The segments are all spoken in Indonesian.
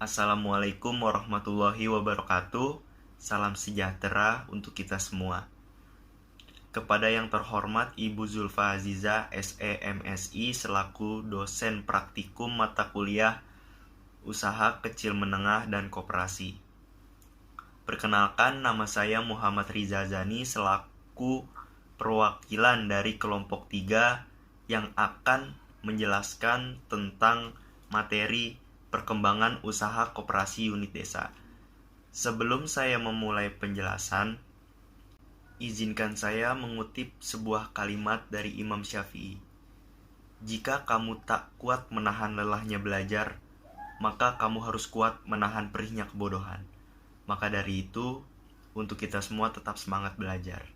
Assalamualaikum warahmatullahi wabarakatuh. Salam sejahtera untuk kita semua. Kepada yang terhormat Ibu Zulfa Aziza, SE MSI, selaku dosen praktikum mata kuliah Usaha Kecil Menengah dan Koperasi. Perkenalkan, nama saya Muhammad Riza Zani selaku perwakilan dari kelompok 3 yang akan menjelaskan tentang materi perkembangan usaha koperasi unit desa. Sebelum saya memulai penjelasan, izinkan saya mengutip sebuah kalimat dari Imam Syafi'i. Jika kamu tak kuat menahan lelahnya belajar, maka kamu harus kuat menahan perihnya kebodohan. Maka dari itu, untuk kita semua tetap semangat belajar.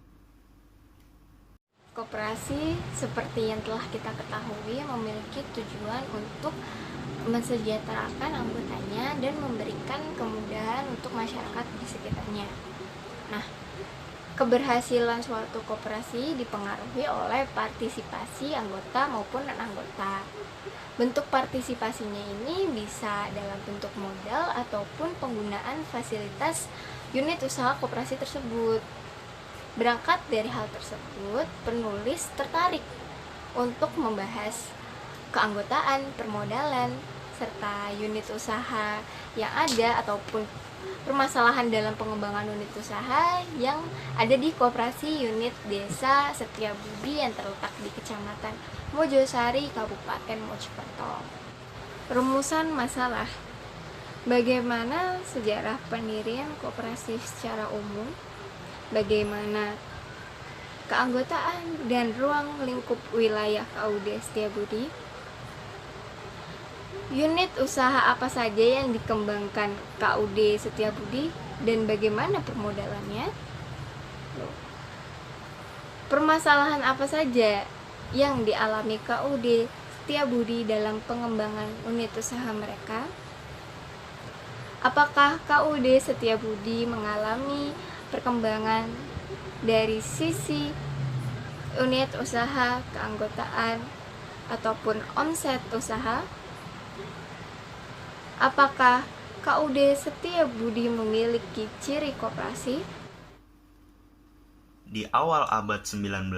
Koperasi seperti yang telah kita ketahui memiliki tujuan untuk mensejahterakan anggotanya dan memberikan kemudahan untuk masyarakat di sekitarnya. Nah, keberhasilan suatu koperasi dipengaruhi oleh partisipasi anggota maupun non-anggota. Bentuk partisipasinya ini bisa dalam bentuk modal ataupun penggunaan fasilitas unit usaha koperasi tersebut. Berangkat dari hal tersebut, penulis tertarik untuk membahas keanggotaan, permodalan, serta unit usaha yang ada ataupun permasalahan dalam pengembangan unit usaha yang ada di Koperasi Unit Desa Setiabudi yang terletak di Kecamatan Mojosari, Kabupaten Mojokerto. Rumusan masalah: bagaimana sejarah pendirian koperasi secara umum, bagaimana keanggotaan dan ruang lingkup wilayah KUD Setiabudi, unit usaha apa saja yang dikembangkan KUD Setiabudi dan bagaimana permodalannya, permasalahan apa saja yang dialami KUD Setiabudi dalam pengembangan unit usaha mereka, apakah KUD Setiabudi mengalami perkembangan dari sisi unit usaha, keanggotaan, ataupun omset usaha, apakah KUD Setiabudi memiliki ciri koperasi. Di awal abad 19,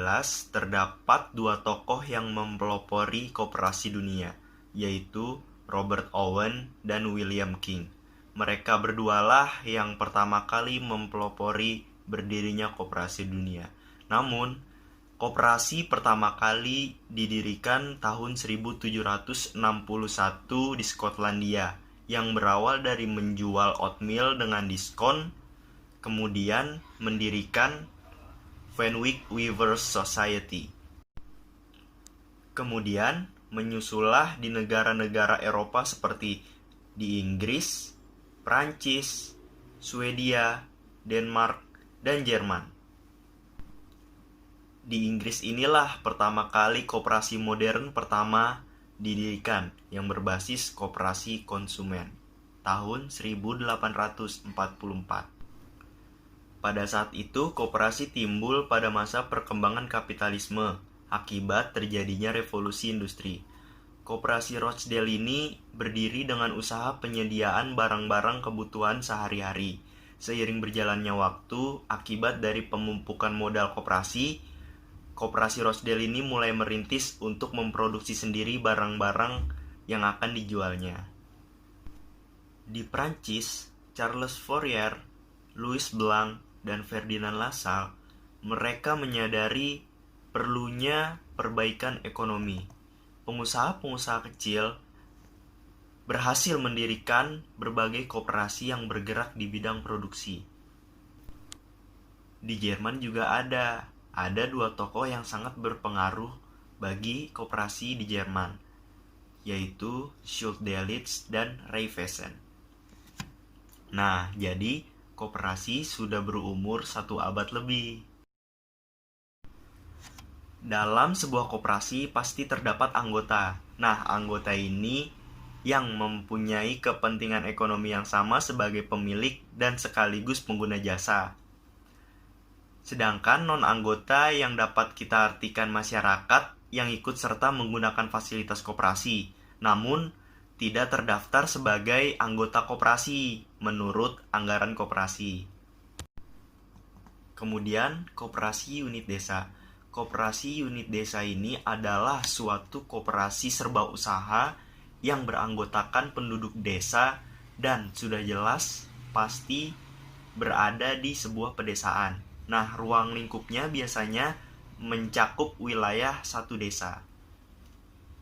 terdapat dua tokoh yang mempelopori koperasi dunia, yaitu Robert Owen dan William King. Mereka berdualah yang pertama kali mempelopori berdirinya koperasi dunia. Namun, koperasi pertama kali didirikan tahun 1761 di Skotlandia, yang berawal dari menjual oatmeal dengan diskon, kemudian mendirikan Fenwick Weavers Society. Kemudian menyusulah di negara-negara Eropa seperti di Inggris, Prancis, Swedia, Denmark, dan Jerman. Di Inggris inilah pertama kali koperasi modern pertama didirikan yang berbasis koperasi konsumen tahun 1844. Pada saat itu, koperasi timbul pada masa perkembangan kapitalisme akibat terjadinya revolusi industri. Koperasi Rochdale ini berdiri dengan usaha penyediaan barang-barang kebutuhan sehari-hari. Seiring berjalannya waktu, akibat dari pemumpukan modal koperasi, Koperasi Rochdale ini mulai merintis untuk memproduksi sendiri barang-barang yang akan dijualnya. Di Prancis, Charles Fourier, Louis Blanc, dan Ferdinand Lassalle, mereka menyadari perlunya perbaikan ekonomi. Pengusaha-pengusaha kecil berhasil mendirikan berbagai koperasi yang bergerak di bidang produksi. Di Jerman juga ada dua tokoh yang sangat berpengaruh bagi koperasi di Jerman, yaitu Schultz Delitzsch dan Raiffeisen. Nah, jadi koperasi sudah berumur 1 abad lebih. Dalam sebuah koperasi pasti terdapat anggota. Nah, anggota ini yang mempunyai kepentingan ekonomi yang sama sebagai pemilik dan sekaligus pengguna jasa. Sedangkan non-anggota yang dapat kita artikan masyarakat yang ikut serta menggunakan fasilitas koperasi, namun tidak terdaftar sebagai anggota koperasi menurut anggaran koperasi. Kemudian, koperasi unit desa. Koperasi unit desa ini adalah suatu koperasi serba usaha yang beranggotakan penduduk desa dan sudah jelas pasti berada di sebuah pedesaan. Nah, ruang lingkupnya biasanya mencakup wilayah satu desa.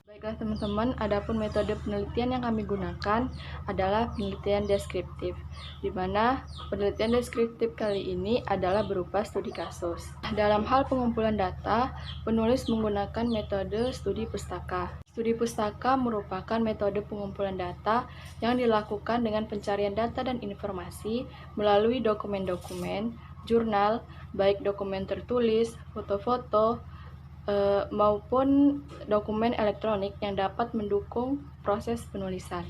Baiklah teman-teman, adapun metode penelitian yang kami gunakan adalah penelitian deskriptif, di mana penelitian deskriptif kali ini adalah berupa studi kasus. Dalam hal pengumpulan data, penulis menggunakan metode studi pustaka. Studi pustaka merupakan metode pengumpulan data yang dilakukan dengan pencarian data dan informasi melalui dokumen-dokumen, jurnal, baik dokumen tertulis, foto-foto, maupun dokumen elektronik yang dapat mendukung proses penulisan.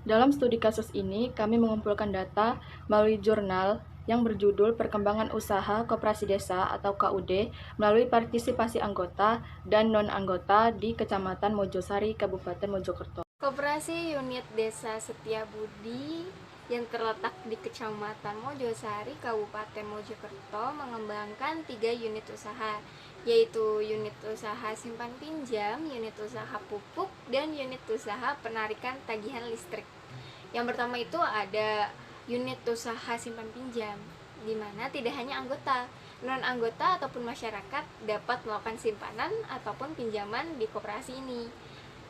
Dalam studi kasus ini, kami mengumpulkan data melalui jurnal yang berjudul Perkembangan Usaha Koperasi Desa atau KUD melalui partisipasi anggota dan non-anggota di Kecamatan Mojosari, Kabupaten Mojokerto. Koperasi Unit Desa Setiabudi yang terletak di Kecamatan Mojosari, Kabupaten Mojokerto mengembangkan 3 unit usaha, yaitu unit usaha simpan pinjam, unit usaha pupuk, dan unit usaha penarikan tagihan listrik. Yang pertama itu ada unit usaha simpan pinjam, di mana tidak hanya anggota, non-anggota ataupun masyarakat dapat melakukan simpanan ataupun pinjaman di koperasi ini.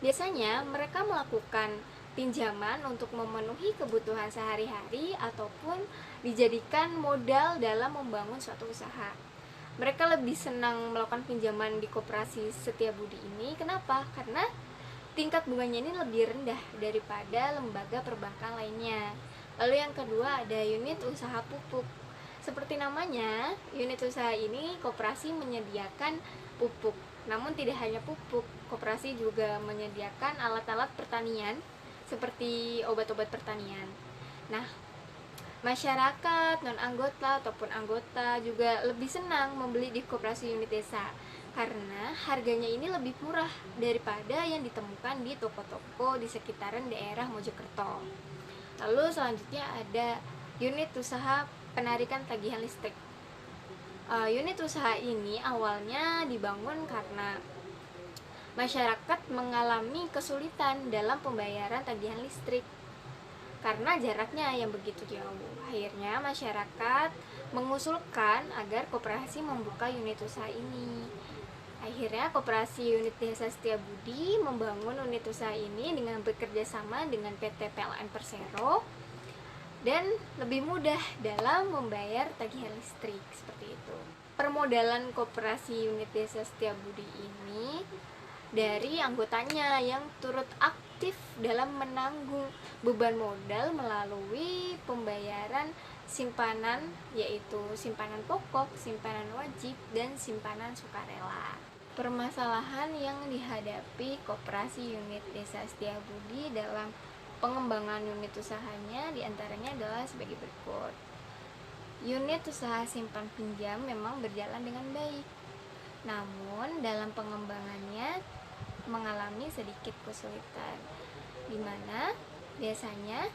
Biasanya mereka melakukan pinjaman untuk memenuhi kebutuhan sehari-hari ataupun dijadikan modal dalam membangun suatu usaha. Mereka lebih senang melakukan pinjaman di koperasi Setiabudi ini. Kenapa? Karena tingkat bunganya ini lebih rendah daripada lembaga perbankan lainnya. Lalu yang kedua ada unit usaha pupuk. Seperti namanya, unit usaha ini koperasi menyediakan pupuk. Namun tidak hanya pupuk, koperasi juga menyediakan alat-alat pertanian seperti obat-obat pertanian. Nah, masyarakat, non-anggota ataupun anggota juga lebih senang membeli di koperasi unit desa karena harganya ini lebih murah daripada yang ditemukan di toko-toko di sekitaran daerah Mojokerto. Lalu selanjutnya ada unit usaha penarikan tagihan listrik. Unit usaha ini awalnya dibangun karena masyarakat mengalami kesulitan dalam pembayaran tagihan listrik karena jaraknya yang begitu jauh. Akhirnya masyarakat mengusulkan agar koperasi membuka unit usaha ini. Akhirnya koperasi unit desa Setiabudi membangun unit usaha ini dengan bekerja sama dengan PT PLN Persero dan lebih mudah dalam membayar tagihan listrik seperti itu. Permodalan koperasi unit desa Setiabudi ini dari anggotanya yang turut aktif dalam menanggung beban modal melalui pembayaran simpanan, yaitu simpanan pokok, simpanan wajib, dan simpanan sukarela. Permasalahan yang dihadapi koperasi unit desa Setiabudi dalam pengembangan unit usahanya diantaranya adalah sebagai berikut. Unit usaha simpan pinjam memang berjalan dengan baik, namun dalam pengembangannya mengalami sedikit kesulitan, di mana biasanya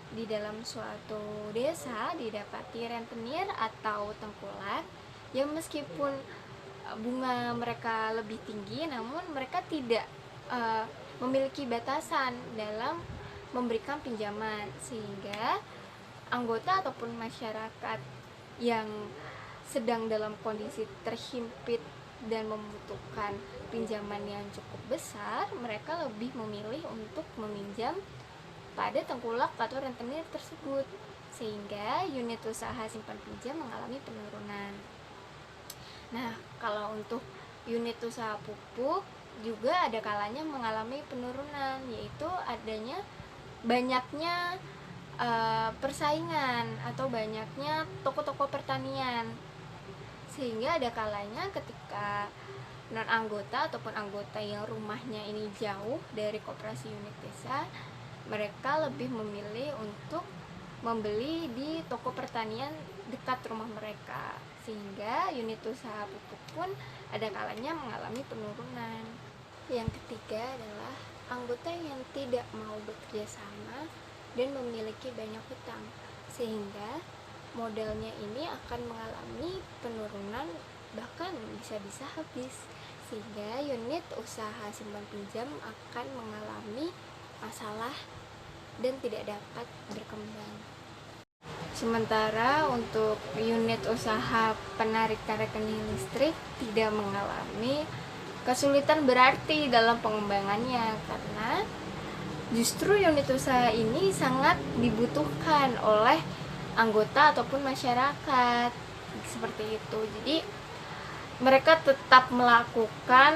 di dalam suatu desa didapati rentenir atau tengkulak yang meskipun bunga mereka lebih tinggi, namun mereka tidak memiliki batasan dalam memberikan pinjaman, sehingga anggota ataupun masyarakat yang sedang dalam kondisi terhimpit dan membutuhkan pinjaman yang cukup besar, mereka lebih memilih untuk meminjam pada tengkulak atau rentenir tersebut, sehingga unit usaha simpan pinjam mengalami penurunan. Nah, kalau untuk unit usaha pupuk juga ada kalanya mengalami penurunan, yaitu adanya banyaknya persaingan atau banyaknya toko-toko pertanian, sehingga ada kalanya ketika non anggota ataupun anggota yang rumahnya ini jauh dari koperasi unit desa, mereka lebih memilih untuk membeli di toko pertanian dekat rumah mereka, sehingga unit usaha pupuk pun ada kalanya mengalami penurunan. Yang ketiga adalah anggota yang tidak mau bekerja sama dan memiliki banyak hutang, sehingga modalnya ini akan mengalami penurunan, bahkan bisa-bisa habis, sehingga unit usaha simpan pinjam akan mengalami masalah dan tidak dapat berkembang. Sementara untuk unit usaha penarikan rekening listrik tidak mengalami kesulitan berarti dalam pengembangannya, karena justru unit usaha ini sangat dibutuhkan oleh anggota ataupun masyarakat, seperti itu. Jadi mereka tetap melakukan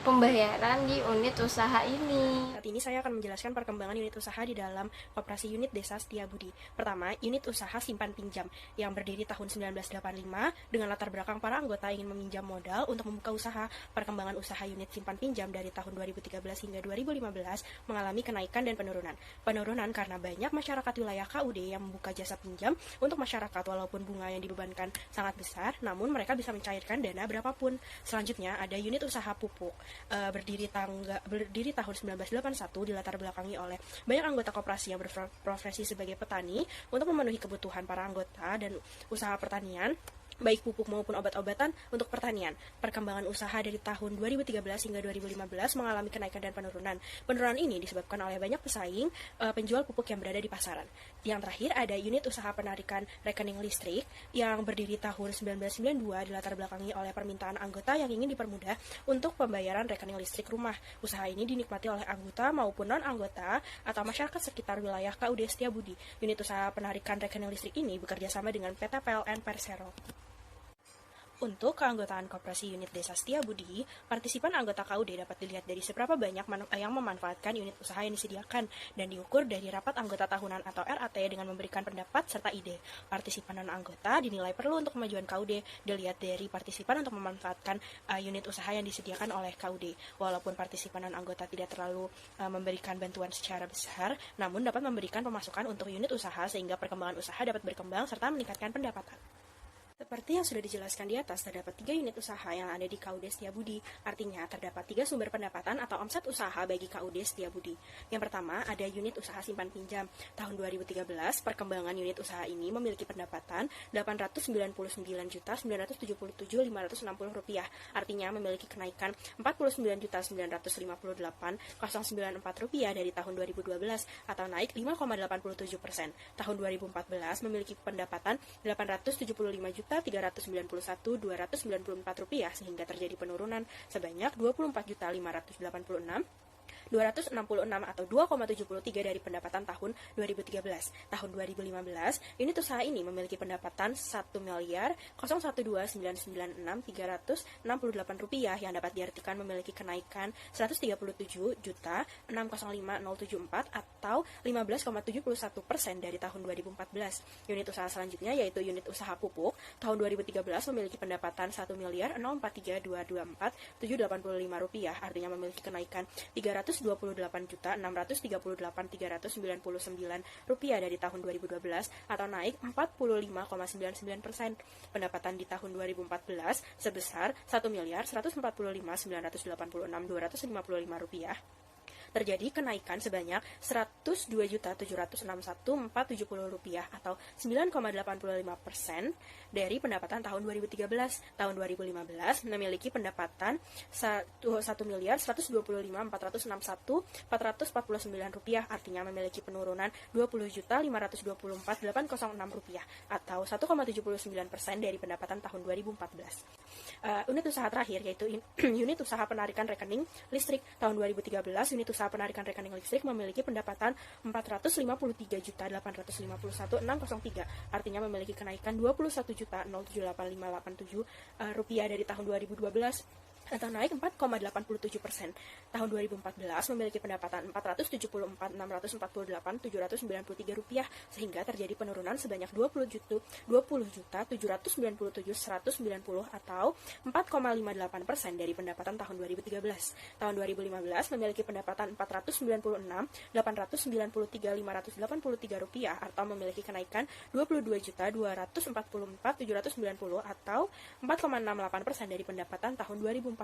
pembayaran di unit usaha ini. Saat ini saya akan menjelaskan perkembangan unit usaha di dalam Koperasi Unit Desa Setiabudi. Pertama, unit usaha simpan pinjam yang berdiri tahun 1985 dengan latar belakang para anggota ingin meminjam modal untuk membuka usaha. Perkembangan usaha unit simpan pinjam dari tahun 2013 hingga 2015 mengalami kenaikan dan penurunan. Penurunan karena banyak masyarakat wilayah KUD yang membuka jasa pinjam untuk masyarakat, walaupun bunga yang dibebankan sangat besar, namun mereka bisa mencairkan dana berapapun. Selanjutnya ada unit usaha pupuk. Berdiri tahun 1981, dilatar belakangi oleh banyak anggota koperasi yang berprofesi sebagai petani untuk memenuhi kebutuhan para anggota dan usaha pertanian, baik pupuk maupun obat-obatan untuk pertanian. Perkembangan usaha dari tahun 2013 hingga 2015 mengalami kenaikan dan penurunan. Penurunan ini disebabkan oleh banyak pesaing penjual pupuk yang berada di pasaran. Yang terakhir ada unit usaha penarikan rekening listrik yang berdiri tahun 1992, dilatar belakangi oleh permintaan anggota yang ingin dipermudah untuk pembayaran rekening listrik rumah. Usaha ini dinikmati oleh anggota maupun non-anggota atau masyarakat sekitar wilayah KUD Setiabudi. Unit usaha penarikan rekening listrik ini bekerja sama dengan PT PLN Persero. Untuk keanggotaan Koperasi Unit Desa Setiabudi, partisipan anggota KUD dapat dilihat dari seberapa banyak yang memanfaatkan unit usaha yang disediakan dan diukur dari rapat anggota tahunan atau RAT dengan memberikan pendapat serta ide. Partisipan non-anggota dinilai perlu untuk kemajuan KUD dilihat dari partisipan untuk memanfaatkan unit usaha yang disediakan oleh KUD. Walaupun partisipan non-anggota tidak terlalu memberikan bantuan secara besar, namun dapat memberikan pemasukan untuk unit usaha sehingga perkembangan usaha dapat berkembang serta meningkatkan pendapatan. Seperti yang sudah dijelaskan di atas, terdapat 3 unit usaha yang ada di KUD Setiabudi. Artinya, terdapat 3 sumber pendapatan atau omset usaha bagi KUD Setiabudi. Yang pertama, ada unit usaha simpan pinjam. Tahun 2013, perkembangan unit usaha ini memiliki pendapatan Rp899.977.560. Artinya, memiliki kenaikan Rp49.958.094 dari tahun 2012 atau naik 5,87%. Tahun 2014 memiliki pendapatan Rp371.391.294 sehingga terjadi penurunan sebanyak Rp24.586.266 atau 2,73 dari pendapatan tahun 2013. Tahun 2015, unit usaha ini memiliki pendapatan Rp1.999.368 yang dapat diartikan memiliki kenaikan Rp137.605.074 atau 15,71% dari tahun 2014. Unit usaha selanjutnya yaitu unit usaha pupuk. Tahun 2013 memiliki pendapatan Rp1.043.224.785, artinya memiliki kenaikan Rp328.638.399 dari tahun 2012 atau naik 45,99%. Pendapatan di tahun 2014 sebesar Rp1.145.986.255 terjadi kenaikan sebanyak Rp102.761.470 atau 9,85% dari pendapatan tahun 2013. Tahun 2015 memiliki pendapatan Rp1.125.461.449, artinya memiliki penurunan Rp20.524.806 atau 1,79% dari pendapatan tahun 2014. Unit usaha terakhir yaitu unit usaha penarikan rekening listrik. Tahun 2013 unit usaha penarikan rekening listrik memiliki pendapatan Rp453.851.603, artinya memiliki kenaikan Rp21.078.587 dari tahun 2012 atau naik 4,87%. Tahun 2014 memiliki pendapatan Rp474.648.793, sehingga terjadi penurunan sebanyak Rp20.797.190 atau 4,58% dari pendapatan tahun 2013. Tahun 2015 memiliki pendapatan Rp496.893.583 atau memiliki kenaikan Rp22.244.790 atau 4,68% dari pendapatan tahun 2014.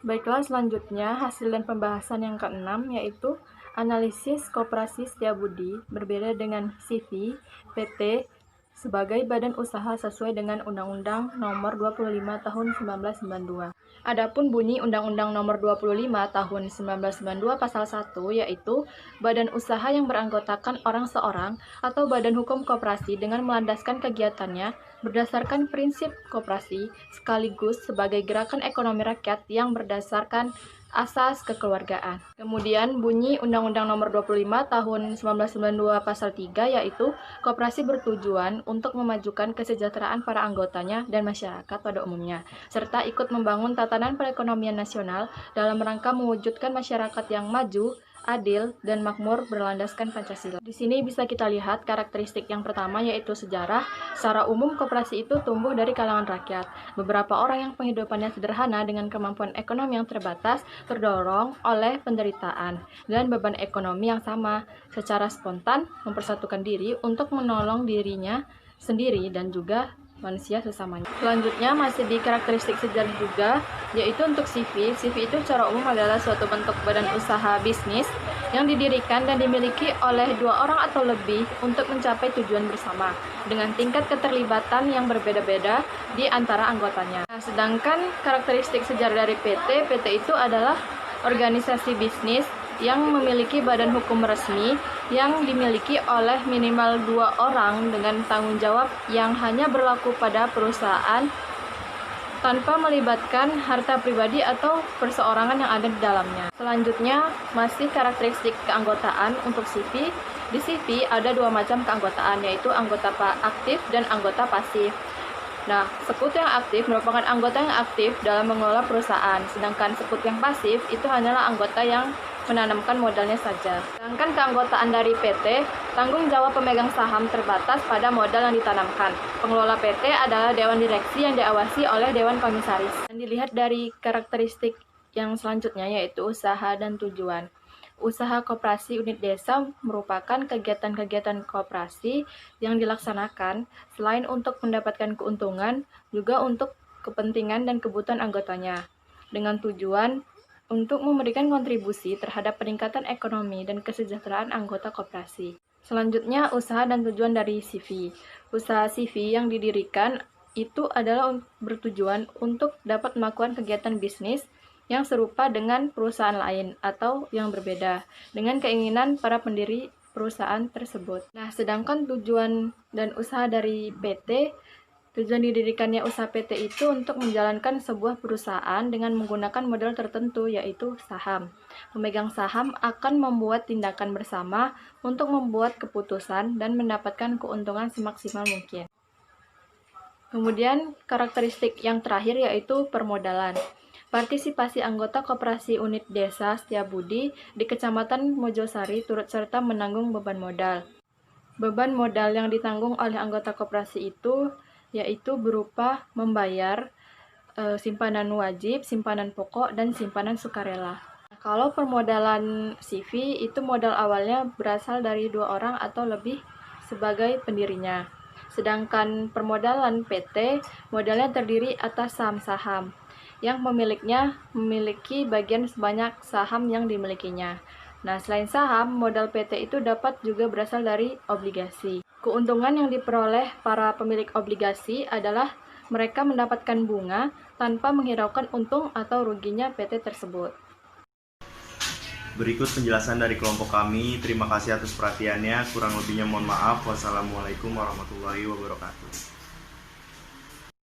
Baiklah, selanjutnya hasil dan pembahasan yang keenam yaitu analisis koperasi setiabudi berbeda dengan CV, PT sebagai badan usaha sesuai dengan Undang-Undang Nomor 25 Tahun 1992. Adapun bunyi Undang-Undang Nomor 25 Tahun 1992 Pasal 1 yaitu badan usaha yang beranggotakan orang seorang atau badan hukum koperasi dengan melandaskan kegiatannya berdasarkan prinsip koperasi sekaligus sebagai gerakan ekonomi rakyat yang berdasarkan asas kekeluargaan. Kemudian bunyi Undang-Undang Nomor 25 Tahun 1992 Pasal 3 yaitu koperasi bertujuan untuk memajukan kesejahteraan para anggotanya dan masyarakat pada umumnya, serta ikut membangun tatanan perekonomian nasional dalam rangka mewujudkan masyarakat yang maju, adil, dan makmur berlandaskan Pancasila. Di sini bisa kita lihat karakteristik yang pertama yaitu sejarah. Secara umum koperasi itu tumbuh dari kalangan rakyat. Beberapa orang yang penghidupannya sederhana dengan kemampuan ekonomi yang terbatas terdorong oleh penderitaan dan beban ekonomi yang sama, secara spontan mempersatukan diri untuk menolong dirinya sendiri dan juga manusia sesamanya. Selanjutnya masih di karakteristik sejarah juga, yaitu untuk CV. CV itu secara umum adalah suatu bentuk badan usaha bisnis yang didirikan dan dimiliki oleh dua orang atau lebih untuk mencapai tujuan bersama dengan tingkat keterlibatan yang berbeda-beda di antara anggotanya. Nah, sedangkan karakteristik sejarah dari PT itu adalah organisasi bisnis yang memiliki badan hukum resmi yang dimiliki oleh minimal 2 orang dengan tanggung jawab yang hanya berlaku pada perusahaan tanpa melibatkan harta pribadi atau perseorangan yang ada di dalamnya. Selanjutnya, masih karakteristik keanggotaan untuk CV. Di CV ada 2 macam keanggotaan, yaitu anggota aktif dan anggota pasif. Nah, sekutu yang aktif merupakan anggota yang aktif dalam mengelola perusahaan, sedangkan sekutu yang pasif itu hanyalah anggota yang menanamkan modalnya saja. Sedangkan keanggotaan dari PT, tanggung jawab pemegang saham terbatas pada modal yang ditanamkan. Pengelola PT adalah dewan direksi yang diawasi oleh dewan komisaris. Dan dilihat dari karakteristik yang selanjutnya yaitu usaha dan tujuan. Usaha koperasi unit desa merupakan kegiatan-kegiatan koperasi yang dilaksanakan selain untuk mendapatkan keuntungan, juga untuk kepentingan dan kebutuhan anggotanya, dengan tujuan untuk memberikan kontribusi terhadap peningkatan ekonomi dan kesejahteraan anggota koperasi. Selanjutnya, usaha dan tujuan dari CV. Usaha CV yang didirikan itu adalah bertujuan untuk dapat melakukan kegiatan bisnis yang serupa dengan perusahaan lain atau yang berbeda dengan keinginan para pendiri perusahaan tersebut. Nah, sedangkan tujuan dan usaha dari PT, tujuan didirikannya usaha PT itu untuk menjalankan sebuah perusahaan dengan menggunakan modal tertentu, yaitu saham. Pemegang saham akan membuat tindakan bersama untuk membuat keputusan dan mendapatkan keuntungan semaksimal mungkin. Kemudian, karakteristik yang terakhir yaitu permodalan. Partisipasi anggota koperasi unit desa Setiabudi di Kecamatan Mojosari turut serta menanggung beban modal. Beban modal yang ditanggung oleh anggota koperasi itu yaitu berupa membayar simpanan wajib, simpanan pokok, dan simpanan sukarela. Nah, kalau permodalan CV itu modal awalnya berasal dari 2 orang atau lebih sebagai pendirinya. Sedangkan permodalan PT, modalnya terdiri atas saham-saham yang pemiliknya memiliki bagian sebanyak saham yang dimilikinya. Nah, selain saham, modal PT itu dapat juga berasal dari obligasi. Keuntungan yang diperoleh para pemilik obligasi adalah mereka mendapatkan bunga tanpa menghiraukan untung atau ruginya PT tersebut. Berikut penjelasan dari kelompok kami. Terima kasih atas perhatiannya. Kurang lebihnya mohon maaf. Wassalamualaikum warahmatullahi wabarakatuh.